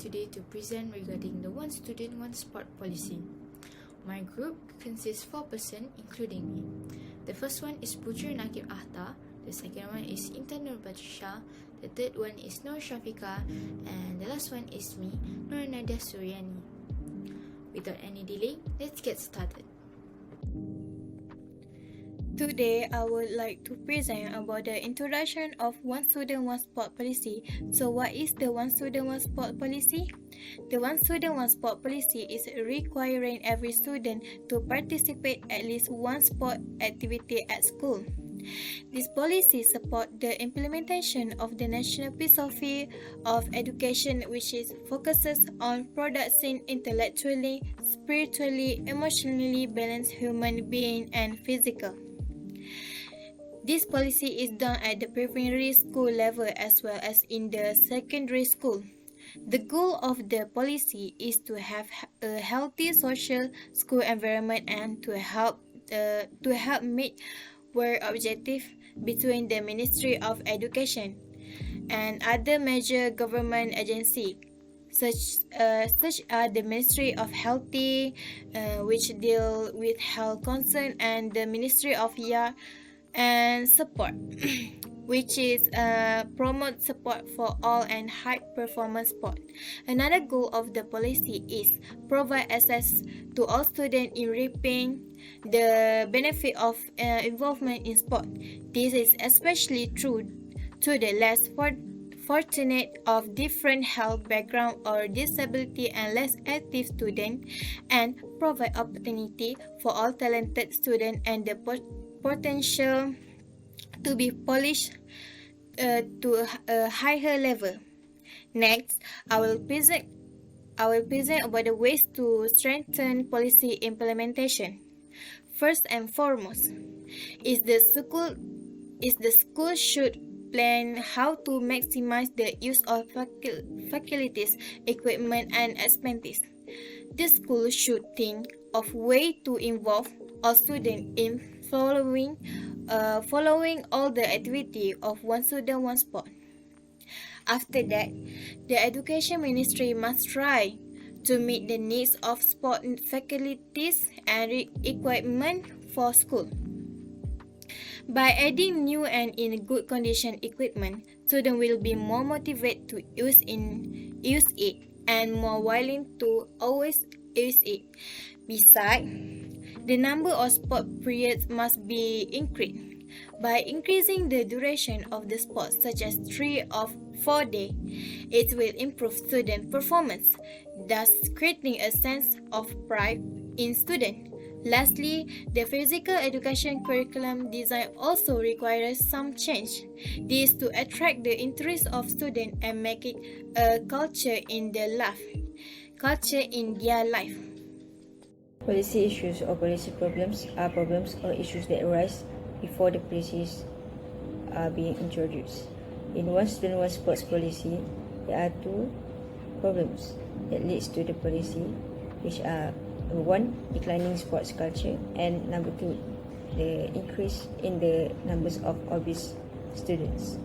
today to present regarding the One Student, One Sport policy. My group consists 4 persons, including me. The first one is Putri Nakib Ahta, the second one is Intan Nur Batisha, the third one is Nur Shafika, and the last one is me, Nur Nadia Suryani. Without any delay, let's get started. Today, I would like to present about the introduction of One Student, One Sport policy. So what is the One Student, One Sport policy? The One Student, One Sport policy is requiring every student to participate at least one sport activity at school. This policy supports the implementation of the National Philosophy of Education, which focuses on producing intellectually, spiritually, emotionally balanced human being and physical. This policy is done at the primary school level as well as in the secondary school. The goal of the policy is to have a healthy social school environment and to help meet work objectives between the Ministry of Education and other major government agencies, such are the Ministry of Healthy, which deal with health concern, and the Ministry of Youth and Support, which is promote support for all and high performance sport. Another goal of the policy is provide access to all students in reaping the benefit of involvement in sport. This is especially true to the less fortunate of different health background or disability and less active students, and provide opportunity for all talented students and the potential to be polished to a higher level. Next, I will present about the ways to strengthen policy implementation. First and foremost, the school should plan how to maximize the use of faculties, equipment, and expenses. The school should think of ways to involve all students in following all the activity of One Student, One Sport. After that, the Education Ministry must try to meet the needs of sport faculties and equipment for school. By adding new and in good condition equipment, students will be more motivated to use it and more willing to always use it. Besides, the number of sport periods must be increased. By increasing the duration of the sport, such as 3 or 4 days, it will improve student performance, thus creating a sense of pride in students. Lastly, the physical education curriculum design also requires some change. This to attract the interest of students and make it a culture in their life. Policy issues or policy problems are problems or issues that arise before the policies are being introduced. In One Student, One Sports policy, there are 2 problems that leads to the policy, which are number 1, declining sports culture, and number 2, the increase in the numbers of obese students.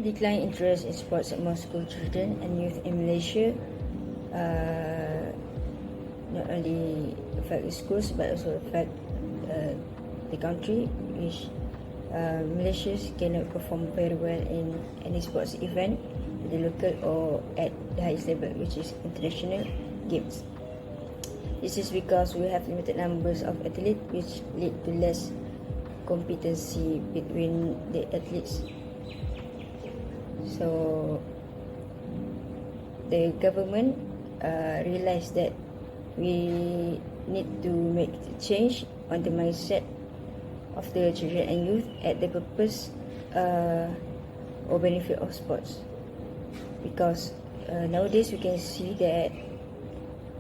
Decline interest in sports among school children and youth in Malaysia not only affect the schools but also affect the country, which Malaysia cannot perform very well in any sports event at the local or at the highest level, which is international games. This is because we have limited numbers of athletes, which lead to less competency between the athletes. So the government realized that we need to make a change on the mindset of the children and youth at the purpose or benefit of sports, because nowadays we can see that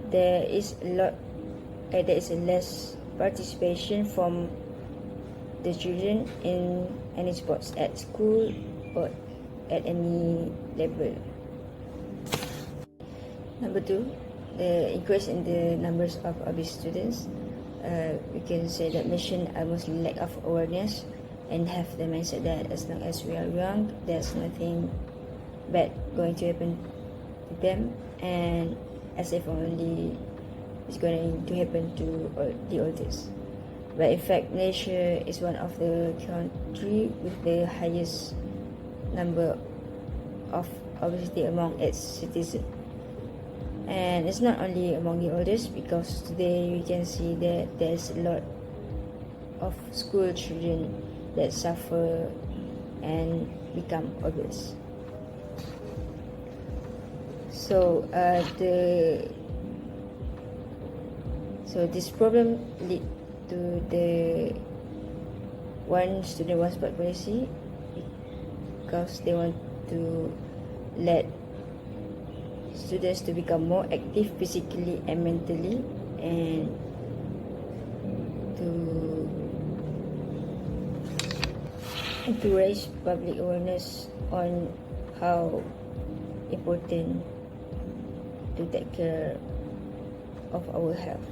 there is a less participation from the children in any sports at school or at any level. Number 2, the increase in the numbers of obese students. We can say that Malaysians are mostly lack of awareness and have the mindset that as long as we are young, there's nothing bad going to happen to them, and as if only it's going to happen to the oldest. But in fact, Malaysia is one of the country with the highest number of obesity among its citizens. And it's not only among the oldest, because today we can see that there's a lot of school children that suffer and become obese. So this problem lead to the one student one sport policy, because they want to let students to become more active physically and mentally, and to raise public awareness on how important to take care of our health.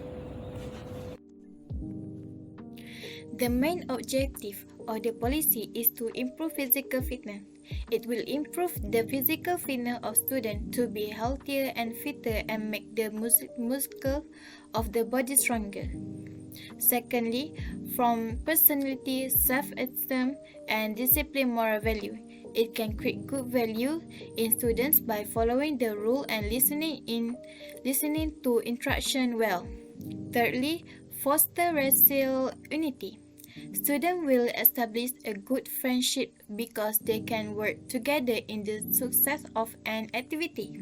The main objective of the policy is to improve physical fitness. It will improve the physical fitness of students to be healthier and fitter and make the muscle of the body stronger. Secondly, from personality, self-esteem, and discipline moral value, it can create good value in students by following the rule and listening to instruction well. Thirdly, foster racial unity. Students will establish a good friendship because they can work together in the success of an activity.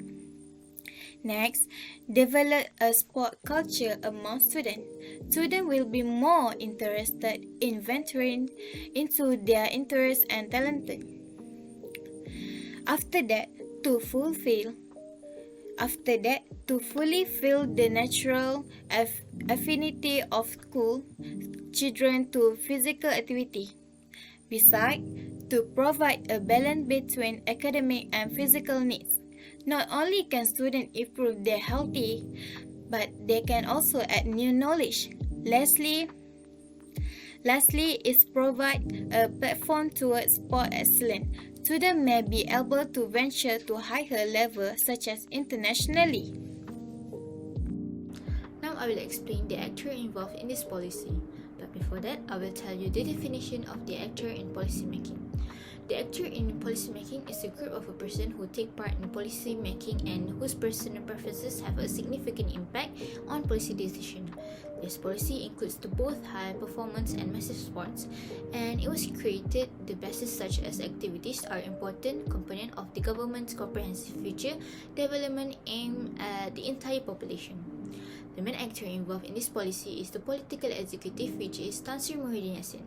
Next, develop a sport culture among students. Students will be more interested in venturing into their interests and talent. After that, to fully feel the natural affinity of school children to physical activity. Besides, to provide a balance between academic and physical needs. Not only can students improve their health, but they can also add new knowledge. Lastly is provide a platform towards sport excellence. Students may be able to venture to higher levels such as internationally. Now I will explain the actor involved in this policy. But before that, I will tell you the definition of the actor in policy making. The actor in policy making is a group of a person who take part in policy making and whose personal preferences have a significant impact on policy decision. This policy includes the both high performance and massive sports, and it was created the basis such as activities are important component of the government's comprehensive future development aimed at the entire population. The main actor involved in this policy is the political executive, which is Tan Sri Muhyiddin Yassin.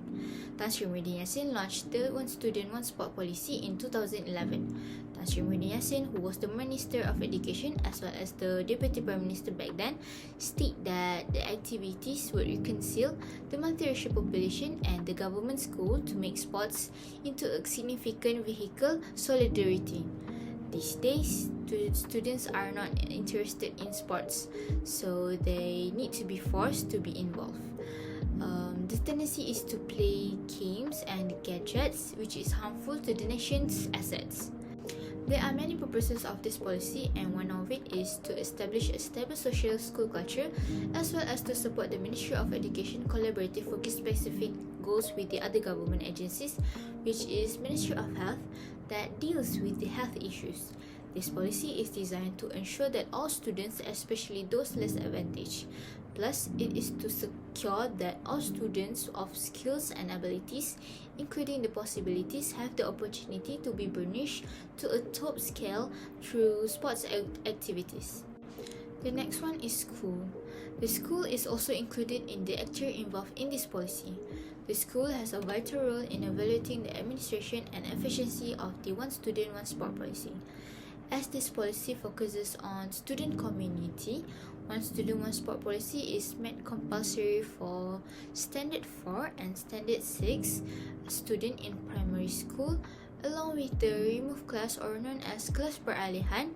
Tan Sri Muhyiddin Yassin launched the One Student One Sport policy in 2011. Tan Sri Muhyiddin Yassin, who was the Minister of Education as well as the Deputy Prime Minister back then, stated that the activities would reconcile the multiracial population and the government's goal to make sports into a significant vehicle solidarity. These days, students are not interested in sports, so they need to be forced to be involved. The tendency is to play games and gadgets, which is harmful to the nation's assets. There are many purposes of this policy, and one of it is to establish a stable social school culture, as well as to support the Ministry of Education collaborative focus specific goals with the other government agencies, which is Ministry of Health, that deals with the health issues. This policy is designed to ensure that all students, especially those less advantaged. Plus, it is to secure that all students of skills and abilities, including the possibilities, have the opportunity to be burnished to a top scale through sports activities. The next one is school. The school is also included in the actor involved in this policy. The school has a vital role in evaluating the administration and efficiency of the One Student One Sport policy. As this policy focuses on student community, One Student One Sport policy is made compulsory for Standard 4 and Standard 6 student in primary school, along with the removed class or known as kelas peralihan,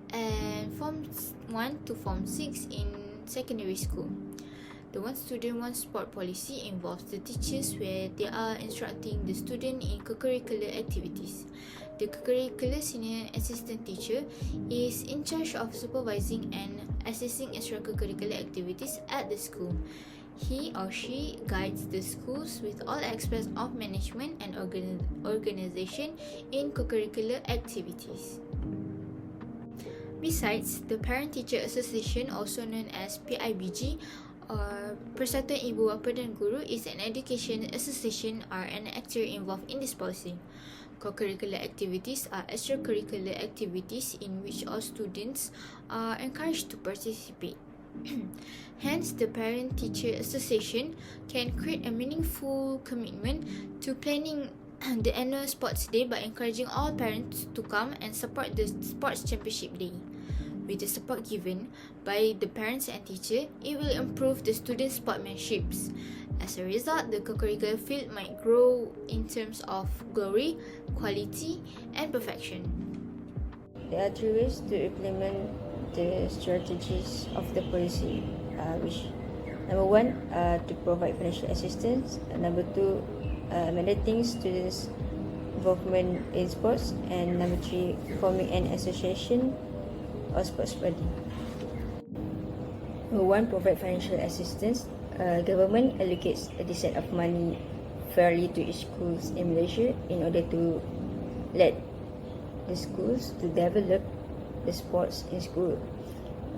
and Form 1 to Form 6 in secondary school. The one student, one sport policy involves the teachers where they are instructing the student in co-curricular activities. The co-curricular senior assistant teacher is in charge of supervising and assessing extracurricular activities at the school. He or she guides the schools with all aspects of management and organization in co-curricular activities. Besides, the Parent-Teacher Association, also known as PIBG, or Persatuan Ibu Bapa dan Guru, is an education association or an actor involved in this policy. Co-curricular activities are extracurricular activities in which all students are encouraged to participate. Hence, the Parent-Teacher Association can create a meaningful commitment to planning the annual sports day by encouraging all parents to come and support the sports championship day. With the support given by the parents and teacher, it will improve the students' sportsmanships. As a result, the co-curricular field might grow in terms of glory, quality, and perfection. There are three ways to implement the strategies of the policy, which number one, to provide financial assistance, number two, mandating students' involvement in sports, and number three, forming an association or sports body. Number one, provide financial assistance. Government allocates a decent of money fairly to each schools in Malaysia in order to let the schools to develop the sports in school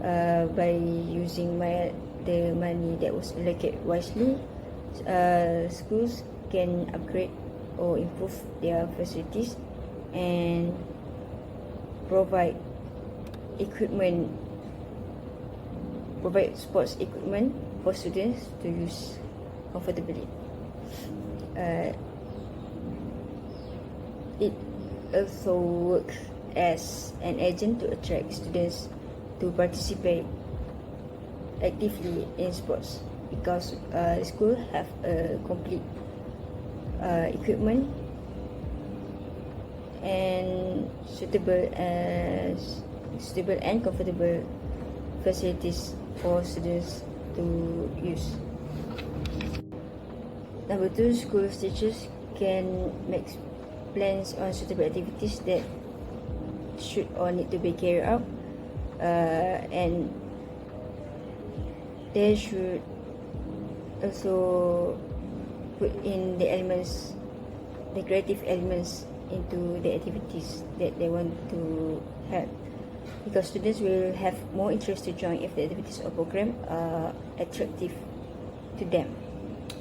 by using the money that was allocated wisely. Schools can upgrade or improve their facilities and provide sports equipment for students to use comfortably. It also works as an agent to attract students to participate actively in sports because the school have a complete equipment and suitable and comfortable facilities for students to use. Number two, school teachers can make plans on suitable activities that should or need to be carried out, and they should also put in the creative elements into the activities that they want to have, because students will have more interest to join if the activities or program are attractive to them.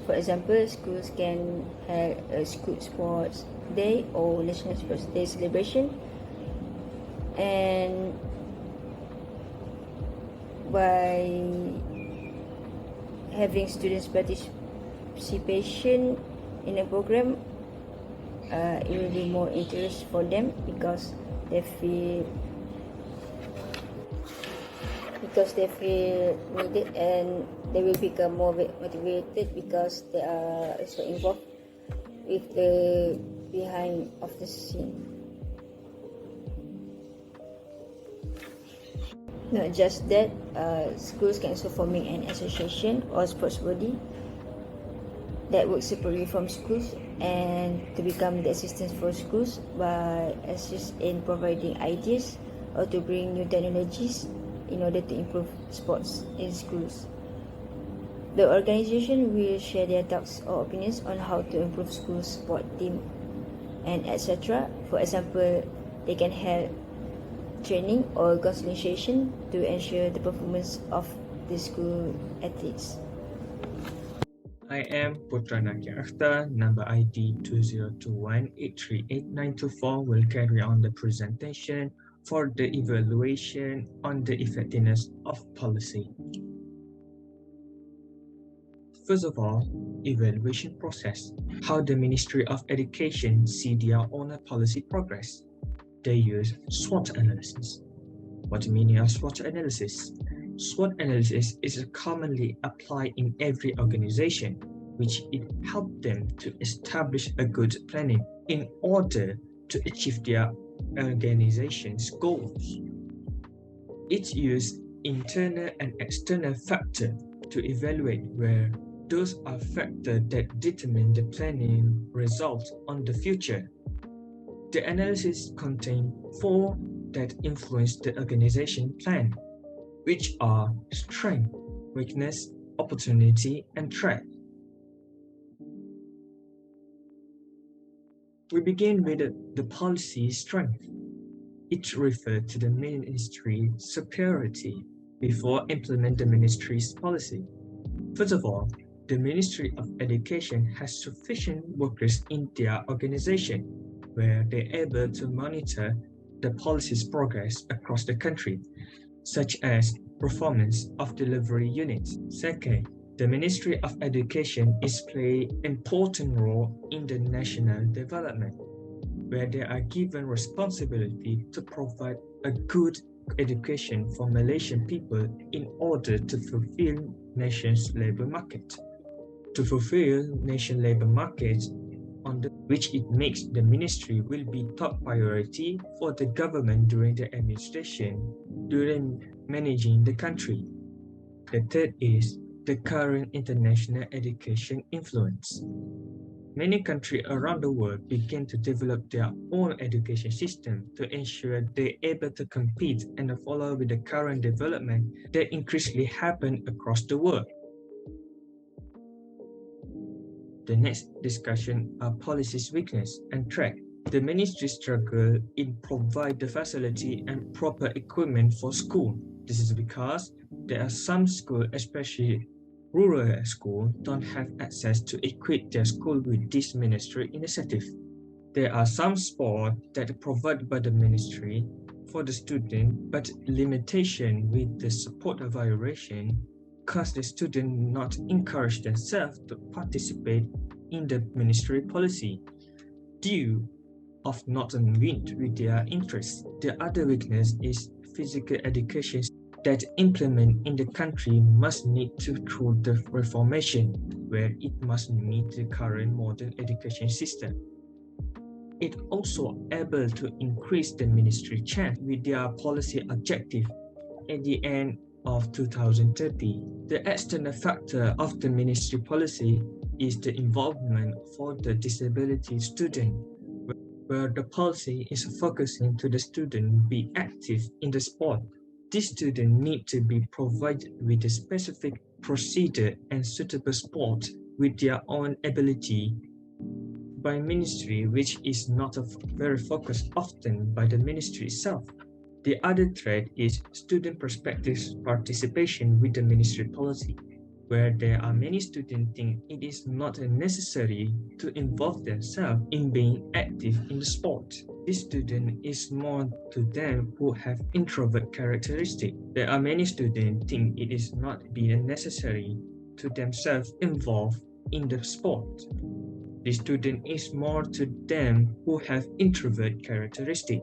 For example, schools can have a school sports day or national sports day celebration, and by having students participation in a program, it will be more interest for them because they feel needed, and they will become more motivated because they are also involved with the behind of the scene. Not just that, schools can also forming an association or sports body that works separately from schools and to become the assistants for schools by assist in providing ideas or to bring new technologies in order to improve sports in schools. The organization will share their thoughts or opinions on how to improve school sport team and etc. For example, they can help training or consultation to ensure the performance of the school athletes. I am Putra Nakia Akhtar, number ID 2021838924 will carry on the presentation for the evaluation on the effectiveness of policy. First of all, evaluation process. How the Ministry of Education see their own policy progress. They use SWOT analysis. What the meaning of SWOT analysis? SWOT analysis is commonly applied in every organization, which it helps them to establish a good planning in order to achieve their organization's goals. It uses internal and external factors to evaluate where those are factors that determine the planning results on the future. The analysis contains 4 that influence the organization plan, which are strength, weakness, opportunity, and threat. We begin with the policy strength. It refers to the ministry's superiority before implement the ministry's policy. First of all, the Ministry of Education has sufficient workers in their organization where they're able to monitor the policy's progress across the country, such as performance of delivery units. Second, the Ministry of Education is playing an important role in the national development, where they are given responsibility to provide a good education for Malaysian people in order to fulfill nation's labor market. To fulfill nation labor market, on which it makes the ministry will be top priority for the government during the administration, during managing the country. The third is the current international education influence. Many countries around the world begin to develop their own education system to ensure they're able to compete and follow with the current development that increasingly happen across the world. The next discussion are policy's weakness and threat. The ministry struggle in provide the facility and proper equipment for school. This is because there are some schools, especially rural schools, don't have access to equip their school with this ministry initiative. There are some sports that are provided by the ministry for the student, but limitation with the support evaluation cause the student not encourage themselves to participate in the ministry policy due of not aligned with their interests. The other weakness is physical education that implement in the country must need to through the reformation, where it must meet the current modern education system. It also able to increase the ministry chance with their policy objective at the end of 2030. The external factor of the ministry policy is the involvement for the disability student, where the policy is focusing to the student be active in the sport. These students need to be provided with a specific procedure and suitable sport with their own ability by ministry, which is not very focused often by the ministry itself. The other threat is student prospective participation with the ministry policy, where there are many students think it is not necessary to involve themselves in being active in the sport. This student is more to them who have introvert characteristic. There are many students think it is not being necessary to themselves involved in the sport. The student is more to them who have introvert characteristic,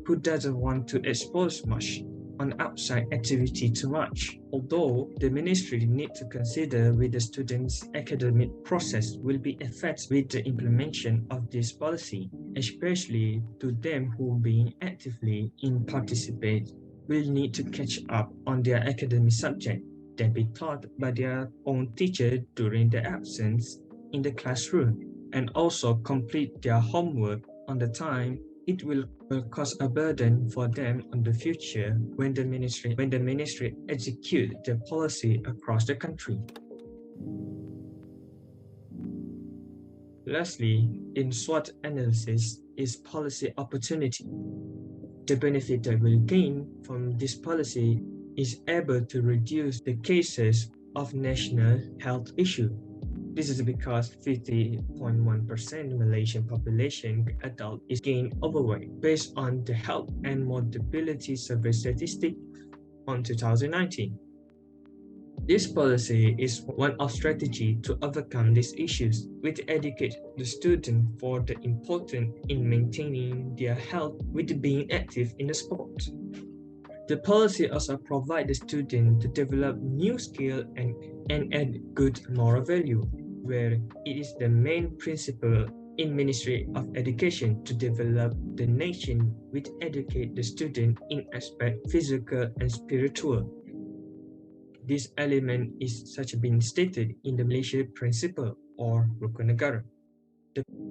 who doesn't want to expose much on outside activity too much. Although the ministry need to consider with the students' academic process will be affected with the implementation of this policy, especially to them who being actively in participate will need to catch up on their academic subject that be taught by their own teacher during the absence in the classroom, and also complete their homework on the time. It will cause a burden for them on the future when the ministry execute the policy across the country. Lastly, in SWOT analysis is policy opportunity. The benefit that we'll gain from this policy is able to reduce the cases of national health issue. This is because 50.1% Malaysian population adult is gain overweight based on the health and mobility survey statistic on 2019. This policy is one of strategy to overcome these issues, which educate the student for the importance in maintaining their health with being active in the sport. The policy also provides the student to develop new skill and add good moral value, where it is the main principle in Ministry of Education to develop the nation which educate the student in aspect physical and spiritual. This element is such been stated in the Malaysia Principle or Rukun Negara.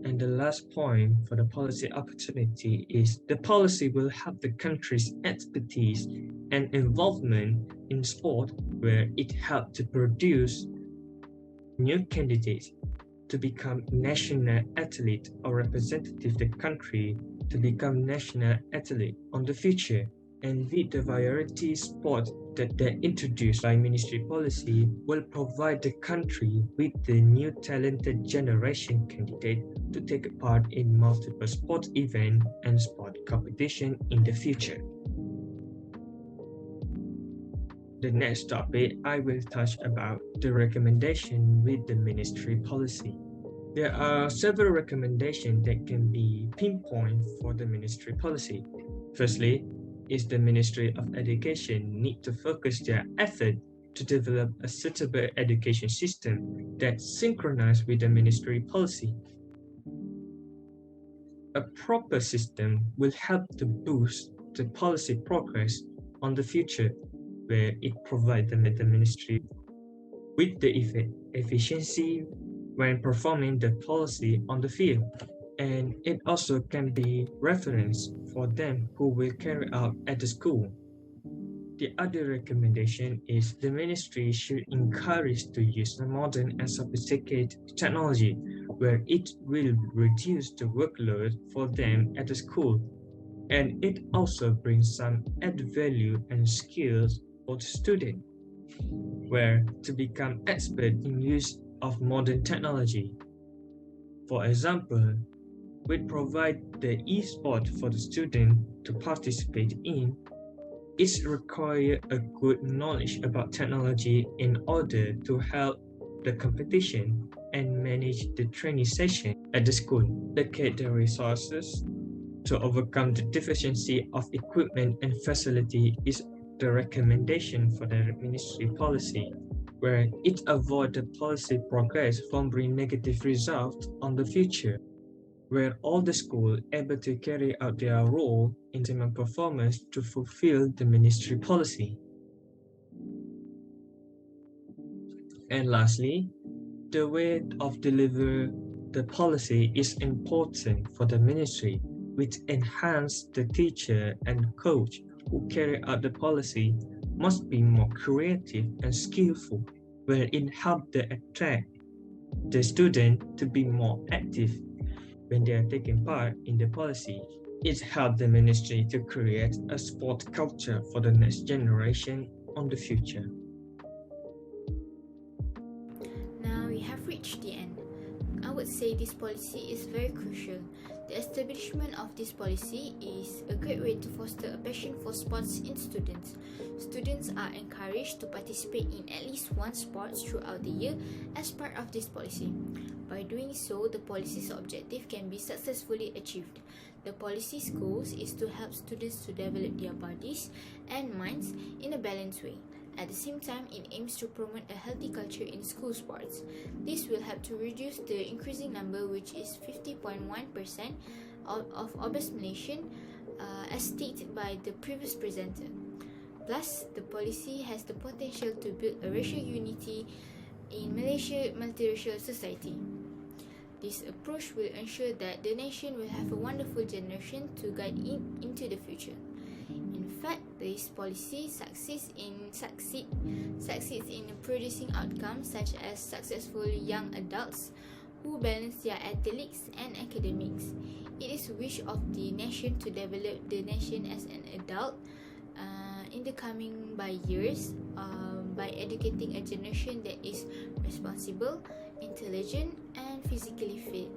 And the last point for the policy opportunity is the policy will have the country's expertise and involvement in sport where it helped to produce new candidates to become national athlete or representative of the country to become national athlete on the future. And with the variety sport that they introduced by ministry policy will provide the country with the new talented generation candidate to take part in multiple sport events and sport competition in the future. The next topic I will touch about the recommendation with the ministry policy. There are several recommendations that can be pinpointed for the ministry policy. Firstly, is the Ministry of Education need to focus their effort to develop a suitable education system that synchronizes with the ministry policy. A proper system will help to boost the policy progress on the future, where it provides the ministry with the efficiency when performing the policy on the field. And it also can be reference for them who will carry out at the school. The other recommendation is the ministry should encourage to use the modern and sophisticated technology where it will reduce the workload for them at the school. And it also brings some added value and skills for the student, where to become expert in use of modern technology. For example, we provide the e-sport for the student to participate in. It requires a good knowledge about technology in order to help the competition and manage the training session at the school. Allocate the resources to overcome the deficiency of equipment and facility is the recommendation for the ministry policy, where it avoids the policy progress from bringing negative results on the future, where all the schools able to carry out their role in team performance to fulfill the ministry policy. And lastly, the way of deliver the policy is important for the ministry, which enhance the teacher and coach who carry out the policy must be more creative and skillful, where it helps to attract the student to be more active when they are taking part in the policy. It helps the ministry to create a sport culture for the next generation on the future. Now we have reached the end. I would say this policy is very crucial. The establishment of this policy is a great way to foster a passion for sports in students. Students are encouraged to participate in at least one sport throughout the year as part of this policy. By doing so, the policy's objective can be successfully achieved. The policy's goals is to help students to develop their bodies and minds in a balanced way. At the same time, it aims to promote a healthy culture in school sports. This will help to reduce the increasing number, which is 50.1% of obese Malaysians, as stated by the previous presenter. Plus, the policy has the potential to build a racial unity in Malaysia's multiracial society. This approach will ensure that the nation will have a wonderful generation to guide it into the future. In fact, this policy succeeds in producing outcomes such as successful young adults who balance their athletics and academics. It is a wish of the nation to develop the nation as an adult in the coming years by educating a generation that is responsible, intelligent, and physically fit.